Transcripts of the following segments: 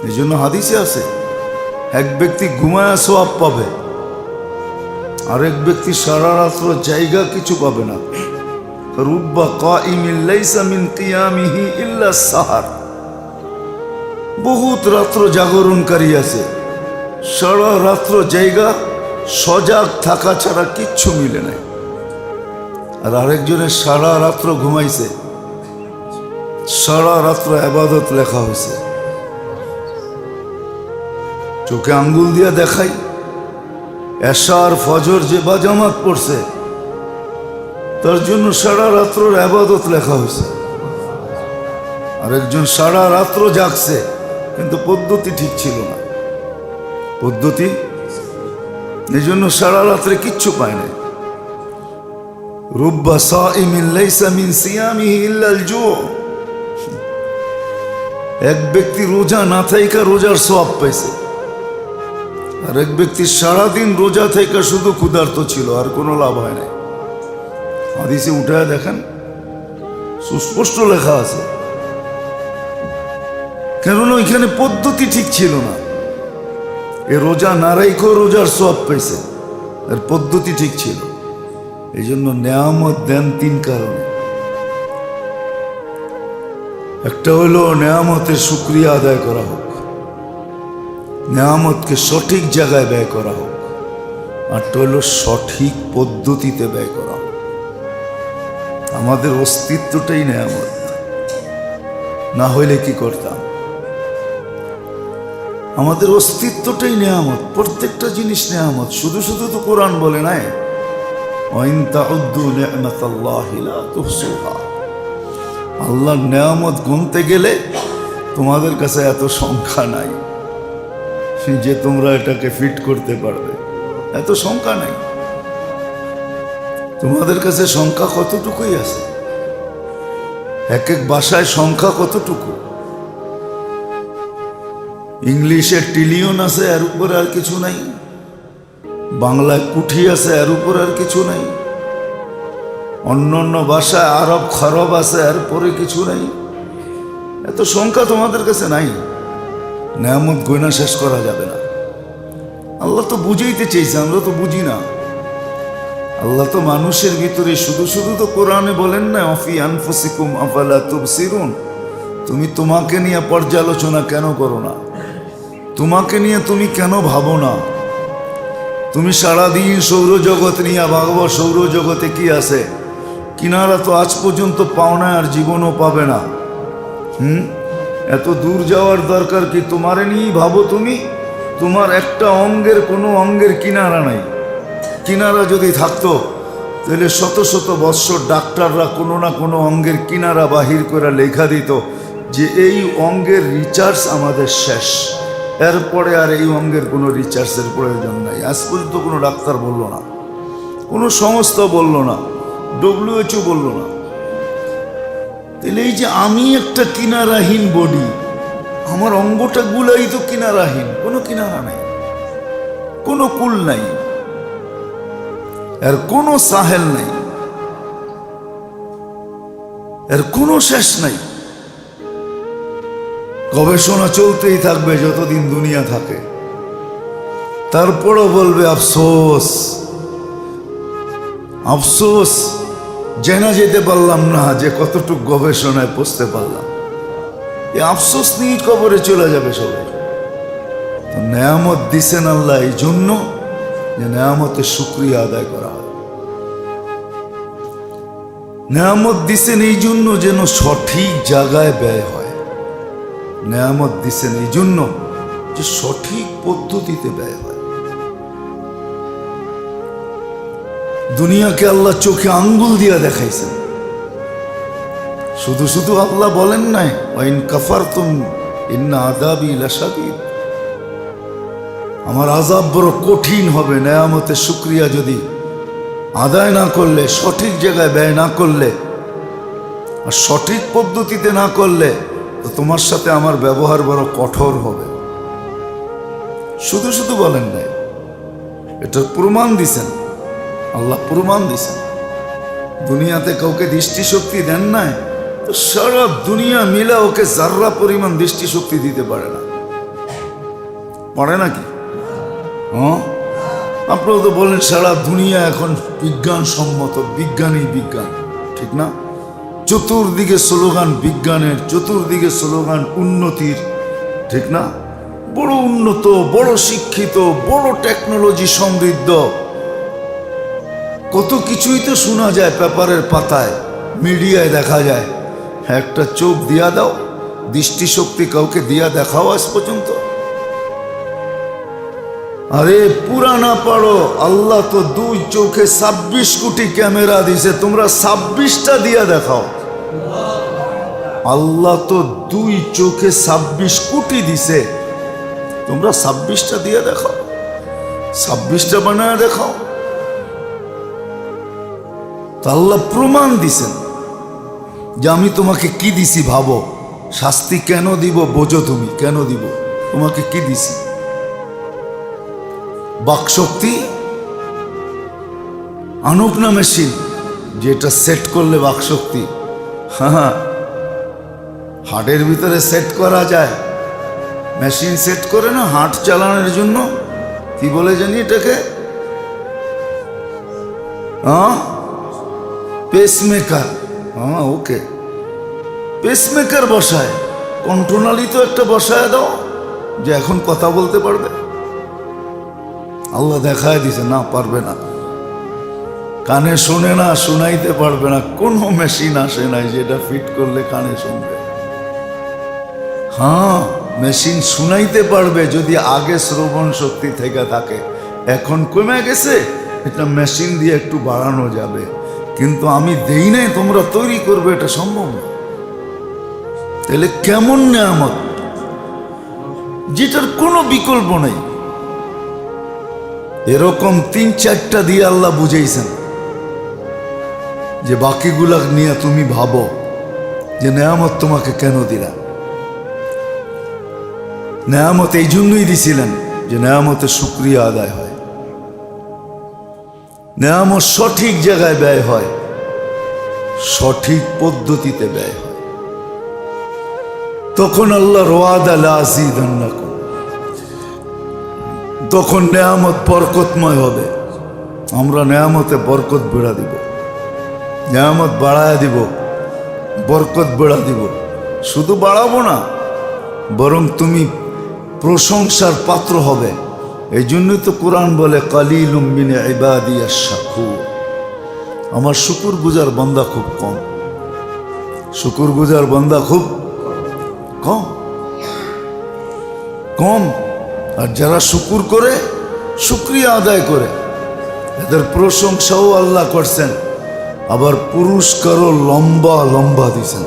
এই জন্য হাদিসে আছে এক ব্যক্তি ঘুমায়া সওয়াব পাবে, আরেক ব্যক্তি সারা রাত্র জায়গা কিছু পাবে না। রুব্বা কাইমিন লাইসা মিন কিয়ামিহি ইল্লা সাহার, বহুত রাত্র জাগরণকারী আছে, সারা রাত্র জায়গা সজাগ থাকা ছাড়া কিচ্ছু মিলে নাই। আর আরেকজনের সারা রাত্র ঘুমাইছে, সারা রাত্র ইবাদত লেখা হয়েছে। চোখে আঙ্গুল দিয়া দেখাই, এশার ফজর যে বাজামাত পড়ছে তার জন্য সারা রাত্র ইবাদত লেখা হয়েছে। আরেকজন সারা রাত্র জাগছে, কিন্তু পদ্ধতি ঠিক ছিল না, পদ্ধতি এই জন্য সারা রাত্রে কিচ্ছু পায় না। রুব্বা সাইমিন লাইসা মিন সিয়ামিহি ইল্লাল জু', এক ব্যক্তি রোজা না থাইকা রোজার সওয়াব পাইছে, আর এক ব্যক্তি সারাদিন রোজা থাইকা শুধু ক্ষুধার্ত ছিল, আর কোনো লাভ হয় নাই। হাদিসে উঠায় দেখেন, সুস্পষ্ট লেখা আছে। কেননা ওইখানে পদ্ধতি ঠিক ছিল না। এ রোজা না রাইখেও রোজার সওয়াব পাইছে, আর পদ্ধতি ঠিক ছিল। এই জন্য নেয়ামত দেন তিন কারণে। একটা হলো নেয়ামতের শুকরিয়া আদায় করা হোক, নেয়ামতকে সঠিক জায়গায় ব্যয় করা হোক, আরটা হলো সঠিক পদ্ধতিতে ব্যয় করা হোক। আমাদের অস্তিত্বটাই নেয়ামত, না হইলে কি করতাম? আমাদের অস্তিত্বটাই নেয়ামত, প্রত্যেকটা জিনিস নেয়ামত। শুধু শুধু তো কোরআন বলে নাই ওয়াইন তাউদ্দু নি'মাতাল্লাহি লা তুহসুহা। আল্লাহর নেয়ামত গুনতে গেলে তোমাদের কাছে এত সংখ্যা নাই যে তোমরা এটাকে ফিট করতে পারবে, এত সংখ্যা নাই। তোমাদের কাছে সংখ্যা কতটুকুই আছে, এক এক ভাষায় সংখ্যা কতটুকু। ইংলিশে ট্রিলিয়ন আছে, এর উপরে আর কিছু নাই। বাংলায় কুঠি আছে, এর উপরে আর কিছু নাই। অন্য অন্য ভাষায় আরব খরব আছে, এর পরে কিছু নাই। এত সংখ্যা তোমাদের কাছে নাই, নেয়ামত গয়না শেষ করা যাবে না। আল্লাহ তো বুঝাইতে চেয়েছে, আমরা তো বুঝি না। আল্লাহ তো মানুষের ভিতরে শুধু শুধু তো কোরআনে বলেন না অফি আনফুসিকুম আফালা তুবসিরুন, তুমি তোমাকে নিয়ে পর্যালোচনা কেন করো না? তোমাকে নিয়ে তুমি কেন ভাবো না? তুমি সারাদিন সৌরজগৎ নিয়ে ভাবো, সৌরজগতে কি আছে? কিনারা তো আজ পর্যন্ত পাও না, আর জীবনও পাবে না। এত দূর যাওয়ার দরকার কি? তোমারে নিয়েই ভাবো। তুমি তোমার একটা অঙ্গের কোনো অঙ্গের কিনারা নাই। কিনারা যদি থাকতো তাহলে শত শত বৎসর ডাক্তাররা কোনো না কোনো অঙ্গের কিনারা বাহির করে লেখা দিত যে এই অঙ্গের রিচার্জ আমাদের শেষ, এরপরে আর এই অঙ্গের কোনো রিচার্জের প্রয়োজন নাই। আজ পর্যন্ত কোনো ডাক্তার বলল না, কোনো সংস্থা বলল না, WHO বলল না। তাহলে এই যে আমি একটা কিনারাহীন বডি, আমার অঙ্গটা গুলাই তো কিনারাহীন, কোনো কিনারা নাই, কোনো কুল নাই, এর কোনো সাহেল নাই, এর কোনো শেষ নাই। গবেষণা চলতেই থাকবে যতদিন দুনিয়া থাকে। তারপরও বলবে আফসোস, আফসোস জেনা যেতে পারলাম না যে কতটুকু গবেষণায় পৌঁছতে পারলাম। এই আফসোস নিয়ে কবরে চলে যাবে সবাই। তো নেয়ামত দিছেন আল্লাহ এই জন্য যে নেয়ামতের শুকরিয়া আদায় করা হয়। নেয়ামত দিছেন এই জন্য যেন সঠিক জায়গায় ব্যয় হয়। নেয়ামত দিছেন এই জন্য যে সঠিক পদ্ধতিতে ব্যয় হয়। দুনিয়াকে আল্লাহ চোখে আঙ্গুল দিয়া দেখাইছেন। শুধু শুধু আল্লাহ বলেন নাই ওয়াইন কাফারতুম ইন্না আযাবি লাশাদীদ, আমার আযাব বড় কঠিন হবে। নেয়ামতের শুকরিয়া যদি আদায় না করলে, সঠিক জায়গায় ব্যয় না করলে, আর সঠিক পদ্ধতিতে না করলে, তো তোমার সাথে আমার ব্যবহার বড় কঠোর হবে। শুধু শুধু বলেন নাই, এটার প্রমাণ দিছেন আল্লাহ, প্রমাণ দিছেন। দুনিয়াতে কাউকে দৃষ্টিশক্তি দেন নাই, তো সারা দুনিয়া মিলে ওকে যার্রা পরিমাণ দৃষ্টিশক্তি দিতে পারে না। পড়ে নাকি? হ্যাঁ, আপনারা তো বলেন সারা দুনিয়া এখন বিজ্ঞানসম্মত, বিজ্ঞানী বিজ্ঞান, ঠিক না? চতুর্দিকে স্লোগান বিজ্ঞানের, চতুর্দিকে স্লোগান উন্নতির, ঠিক না? বড় উন্নত, বড় শিক্ষিত, বড় টেকনোলজি সমৃদ্ধ, কত কিছুই তো শোনা যায় পেপারের পাতায়, মিডিয়ায় দেখা যায়। একটা চোখ দিয়া দাও, দৃষ্টিশক্তি কাউকে দিয়া দেখাও আজ পর্যন্ত? আরে পুরানা পারো, আল্লাহ তো 2 চোখে 26 কোটি ক্যামেরা দিছে, তোমরা 26টা দিয়া দেখাও। আল্লাহ তো 2 চোখে 26 কোটি দিছে, তোমরা 26টা দিয়া দেখাও, 26টা বানায় দেখাও। তা আল্লাহ প্রমাণ দিছেন যে আমি তোমাকে কি দিছি ভাবো, শাস্তি কেন দিব বোঝো, তুমি কেন দিব, তোমাকে কি দিছি? বাকশক্তি আনুক না মেশিন, যেটা সেট করলে বাকশক্তি, হ্যাঁ, হার্টের ভিতরে সেট করা যায়, মেশিন সেট করে না হার্ট চালানোর জন্য, কি বলে জানি এটাকে, হ্যাঁ, পেসমেকার। হ্যাঁ, ওকে, পেসমেকার বসায়, কণ্ঠনালী তো একটা বসায় দাও যে এখন কথা বলতে পারবে। আল্লাহ দেখায় দিছে না, পারবে না, কানে শোনে না, শোনাইতে পারবে না, কোনো মেশিন আসে নাই যেটা ফিট করলে কানে শুনবে। হ্যাঁ, মেশিন শুনাইতে পারবে যদি আগে শ্রবণ শক্তি থেকে থাকে, এখন কমে গেছে, এটা মেশিন দিয়ে একটু বাড়ানো যাবে, কিন্তু আমি দেই নাই, তোমরা তৈরি করবে, এটা সম্ভব না। তাহলে কেমন নেয়ামত যেটার কোনো বিকল্প নেই, এরকম 3-4টা দিয়ে আল্লাহ বুঝাইছেন যে বাকিগুলা নিয়ে তুমি ভাবো যে নেয়ামত তোমাকে কেন দিলা। নেয়ামত এই জন্যই দিছিলেন যে নেয়ামতের শুকরিয়া আদায় হয়, নেয়ামত সঠিক জায়গায় ব্যয় হয়, সঠিক পদ্ধতিতে ব্যয় হয়, তখন আল্লাহর ওয়াদা লা আযীদান্নাকুম, তখন নেয়ামত বরকতময় হবে। আমরা নেয়ামতে বরকত বেড়া দিব, নেয়ামত বাড়ায় দিব, বরকত বেড়া দিব। শুধু বাড়াবো না, বরং তুমি প্রশংসার পাত্র হবে। এই জন্যই তো কোরআন বলে কালিলুম মিন ইবাদিয়াশ শাকুর, আমার শুকুর গুজার বান্দা খুব কম, শুকুর গুজার বান্দা খুব কম কম। আর যারা শুকুর করে, শুকরিয়া আদায় করে, এদের প্রশংসাও আল্লাহ করছেন, আবার পুরস্কারও লম্বা লম্বা দিছেন।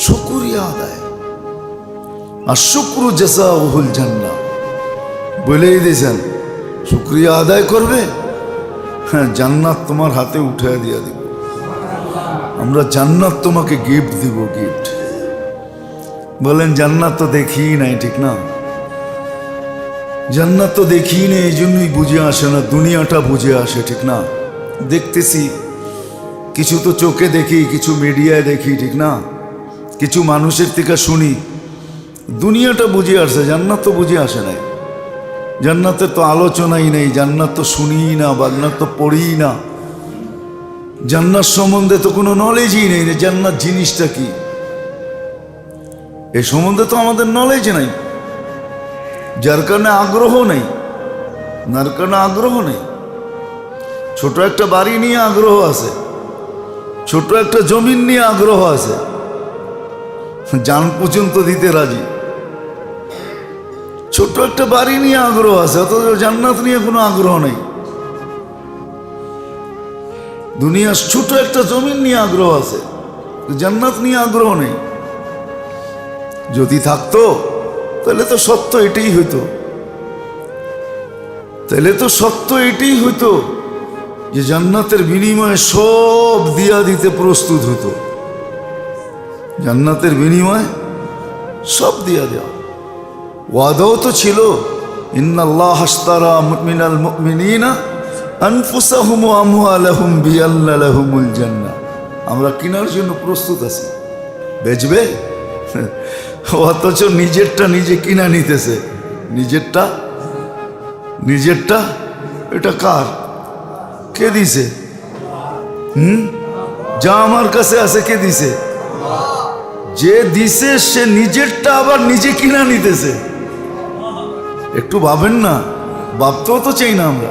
শুকরিয়া আদায়, আর শুক্রু জাযাউহুল জান্নাহ বলেই দিয়েছেন, শুকরিয়া আদায় করবে, হ্যাঁ, জান্নাত তোমার হাতে উঠে দিয়ে দিব, আমরা জান্নাত তোমাকে গিফট দিব, গিফট। বলেন জান্নাত তো দেখি নাই, ঠিক না? জান্নাত তো দেখি নেই, এই জন্যই বুঝে আসে না, দুনিয়াটা বুঝে আসে, ঠিক না? দেখতেছি কিছু তো চোখে দেখি, কিছু মিডিয়ায় দেখি, ঠিক না? কিছু মানুষের থেকে শুনি, দুনিয়াটা বুঝে আসে, জান্নাত তো বুঝে আসে নাই। জান্নাতের তো আলোচনাই নেই, জান্নাত তো শুনিই না, জান্নাত তো পড়িই না, জান্নাত সম্বন্ধে তো কোনো নলেজই নেই, জান্নাত জিনিসটা কি এই সম্বন্ধে তো আমাদের নলেজ নাই, যার কারণে আগ্রহ নেই, যার কারণে আগ্রহ নেই। ছোট একটা বাড়ি নিয়ে আগ্রহ আছে, ছোট একটা জমিন নিয়ে আগ্রহ আছে, জান পর্যন্ত দিতে রাজি। ছোট একটা বাড়ি নিয়ে আগ্রহ আছে, অথচ জান্নাত নিয়ে কোনো আগ্রহ নেই। দুনিয়ার ছোট একটা জমিন নিয়ে আগ্রহ আছে, জান্নাত নিয়ে আগ্রহ নেই। যদি থাকতো তাহলে তো সত্য এটাই হইতো, তাহলে তো সত্য এটাই হইতো যে জান্নাতের বিনিময়ে সব দিয়া দিতে প্রস্তুত হতো, জান্নাতের বিনিময়ে সব দিয়া দেওয়া। ওয়াদাও তো ছিল, ইন্নাল্লাহ আশতারা মিনাল মুমিনিনা আনফুসাহুম ওয়া আমওয়ালাহুম বিআন্না লাহুমুল জান্নাহ। আমরা কেনার জন্য প্রস্তুত আছি, বেচবে, অথচ নিজেরটা নিজে কিনা নিতেছে। নিজেরটা নিজেরটা এটা কার? কে দিছে? যা আমার কাছে আছে কে দিছে? যে দিছে সে নিজেরটা আবার নিজে কিনা নিতেছে। একটু ভাবেন না, ভাবতেও তো চাই না আমরা।